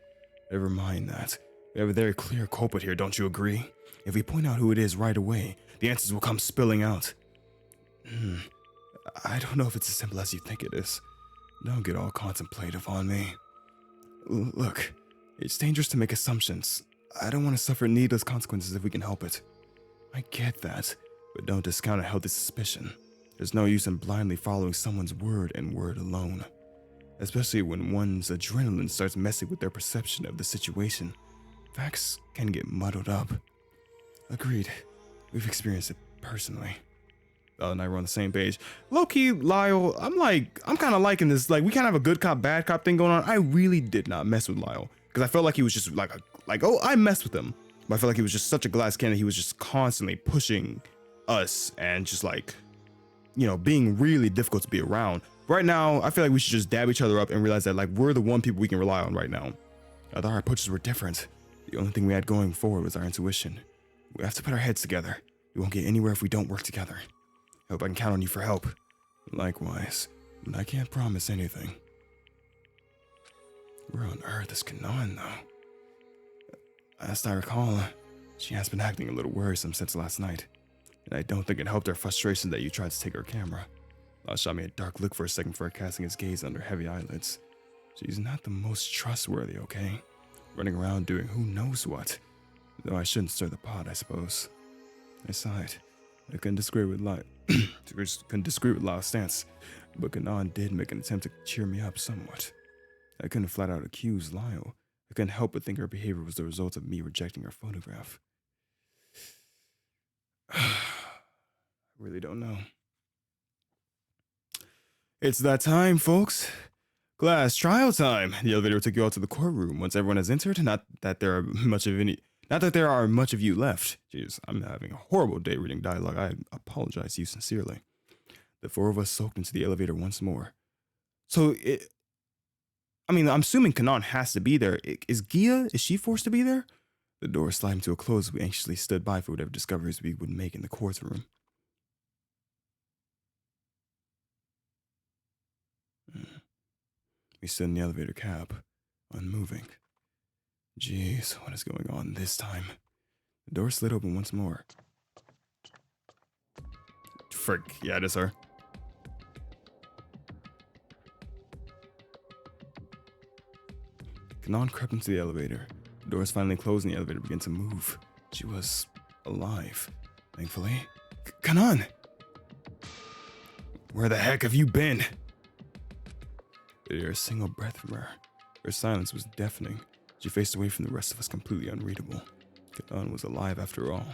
Never mind that. We have a very clear culprit here, don't you agree? If we point out who it is right away, the answers will come spilling out. I don't know if it's as simple as you think it is. Don't get all contemplative on me. Look, it's dangerous to make assumptions. I don't want to suffer needless consequences if we can help it. I get that, but don't discount a healthy suspicion. There's no use in blindly following someone's word and word alone. Especially when one's adrenaline starts messing with their perception of the situation. Facts can get muddled up. Agreed. We've experienced it personally. Lyle and I were on the same page. Low-key, Lyle, I'm kind of liking this. Like, we kind of have a good cop, bad cop thing going on. I really did not mess with Lyle. Because I felt like he was just oh, I messed with him. But I felt like he was just such a glass cannon. He was just constantly pushing us and just like, you know, being really difficult to be around. Right now, I feel like we should just dab each other up and realize that like we're the one people we can rely on right now. Although our approaches were different, the only thing we had going forward was our intuition. We have to put our heads together. We won't get anywhere if we don't work together. I hope I can count on you for help. Likewise, but I can't promise anything. Where on earth is Kanan, though? As I recall, she has been acting a little worrisome since last night, and I don't think it helped her frustration that you tried to take her camera. Last shot me a dark look for a second before casting his gaze under heavy eyelids. She's not the most trustworthy, okay? Running around doing who knows what. Though I shouldn't stir the pot, I suppose. I sighed. I couldn't disagree with Lyle's stance, but Kanan did make an attempt to cheer me up somewhat. I couldn't flat out accuse Lyle. I couldn't help but think her behavior was the result of me rejecting her photograph. I really don't know. It's that time, folks. Class trial time. The elevator took you all to the courtroom once everyone has entered. Not that there are much of you left. Jeez, I'm having a horrible day reading dialogue. I apologize to you sincerely. The four of us soaked into the elevator once more. I'm assuming Kanan has to be there. Is she forced to be there? The door slammed to a close. We anxiously stood by for whatever discoveries we would make in the courtroom. We stood in the elevator cab, unmoving. Jeez, what is going on this time? The door slid open once more. Frick, yeah, it is her. Kanan crept into the elevator. The doors finally closed and the elevator began to move. She was alive, thankfully. Kanan! Where the heck have you been? I didn't hear a single breath from her. Her silence was deafening. She faced away from the rest of us, completely unreadable. Kanan was alive after all,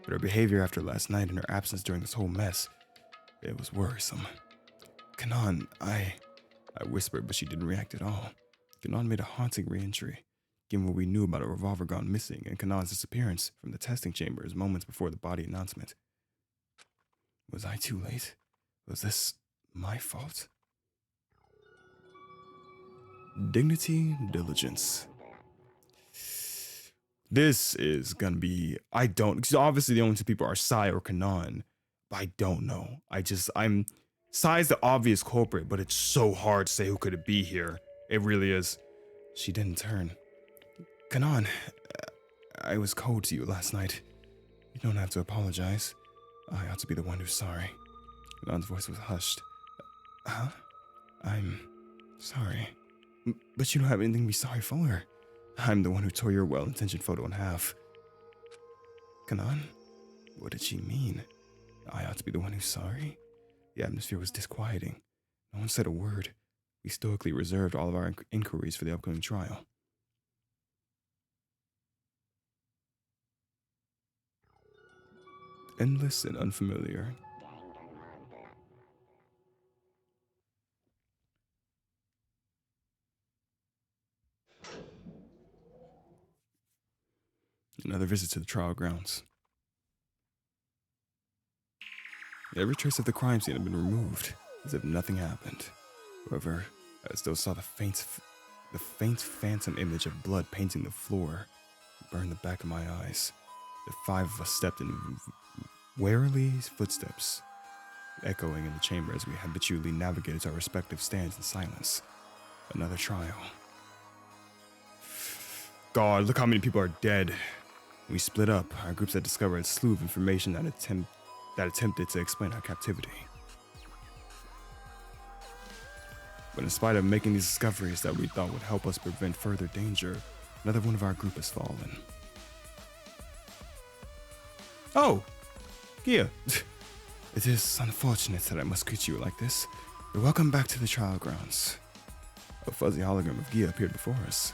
but her behavior after last night and her absence during this whole mess, it was worrisome. Kanan, I whispered, but she didn't react at all. Kanan made a haunting re-entry, given what we knew about a revolver gone missing and Kanan's disappearance from the testing chambers moments before the body announcement. Was I too late? Was this my fault? Dignity, diligence. This is gonna be, obviously the only two people are Sai or Kanan, but I don't know. Sai's the obvious culprit, but it's so hard to say who could it be here. It really is. She didn't turn. Kanan, I was cold to you last night. You don't have to apologize. I ought to be the one who's sorry. Kanan's voice was hushed. Huh? I'm sorry. But you don't have anything to be sorry for. I'm the one who tore your well-intentioned photo in half. Kanan? What did she mean? I ought to be the one who's sorry? The atmosphere was disquieting. No one said a word. We stoically reserved all of our inquiries for the upcoming trial. Endless and unfamiliar. Another visit to the trial grounds. Every trace of the crime scene had been removed, as if nothing happened. However, I still saw the faint phantom image of blood painting the floor, burn the back of my eyes. The five of us stepped in warily footsteps, echoing in the chamber as we habitually navigated to our respective stands in silence. Another trial. God, look how many people are dead. When we split up, our groups had discovered a slew of information that attempted to explain our captivity. But in spite of making these discoveries that we thought would help us prevent further danger, another one of our group has fallen. Oh! Gia! It is unfortunate that I must greet you like this, but welcome back to the trial grounds. A fuzzy hologram of Gia appeared before us.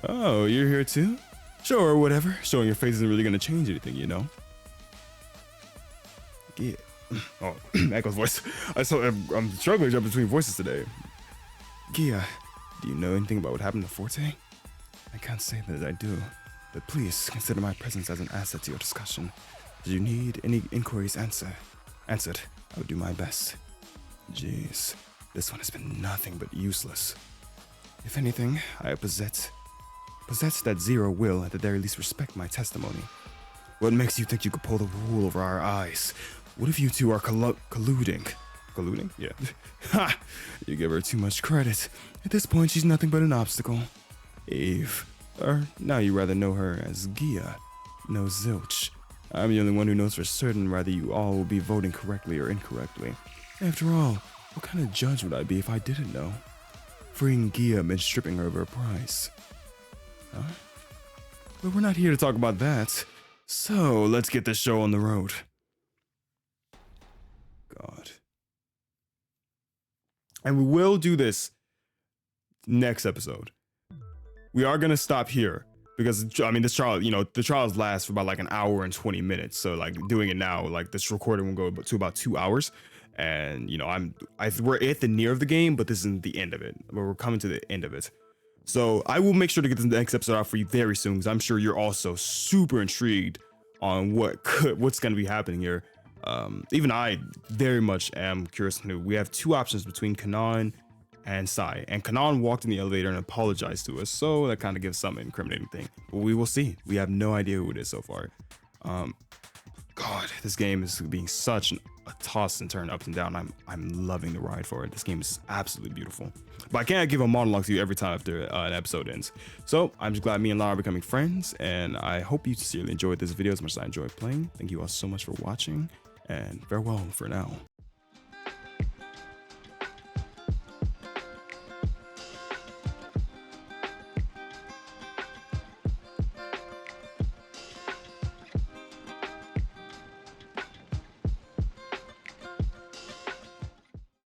Oh, you're here too? Sure, whatever. Showing your face isn't really gonna change anything, you know? Gia. Oh, Echo's voice. I'm struggling to jump between voices today. Gia, do you know anything about what happened to Forte? I can't say that I do, but please consider my presence as an asset to your discussion. Should you need any inquiries answered, I would do my best. Jeez, this one has been nothing but useless. If anything, I possess that zero will at the very least respect my testimony. What makes you think you could pull the wool over our eyes? What if you two are colluding? Colluding? Yeah. Ha! You give her too much credit. At this point, she's nothing but an obstacle. Eve. Or now you rather know her as Gia. No zilch. I'm the only one who knows for certain whether you all will be voting correctly or incorrectly. After all, what kind of judge would I be if I didn't know? Freeing Gia meant stripping her of her prize. Huh? But we're not here to talk about that. So, let's get this show on the road. God. And we will do this next episode. We are going to stop here because, I mean, this trial, you know, the trials last for about like an hour and 20 minutes. So like doing it now, like this recording will go to about 2 hours. And, you know, we're at the near of the game, but this isn't the end of it. We're coming to the end of it. So I will make sure to get the next episode out for you very soon, because I'm sure you're also super intrigued on what's going to be happening here. Even I very much am curious to know. We have two options between Kanan and Sai, and Kanan walked in the elevator and apologized to us, so that kind of gives some incriminating thing. But we will see. We have no idea who it is so far. God, this game is being such a toss and turn up and down. I'm loving the ride for it. This game is absolutely beautiful. But I can't give a monologue to you every time after an episode ends. So I'm just glad me and Lara are becoming friends, and I hope you sincerely enjoyed this video as much as I enjoyed playing. Thank you all so much for watching, and farewell for now.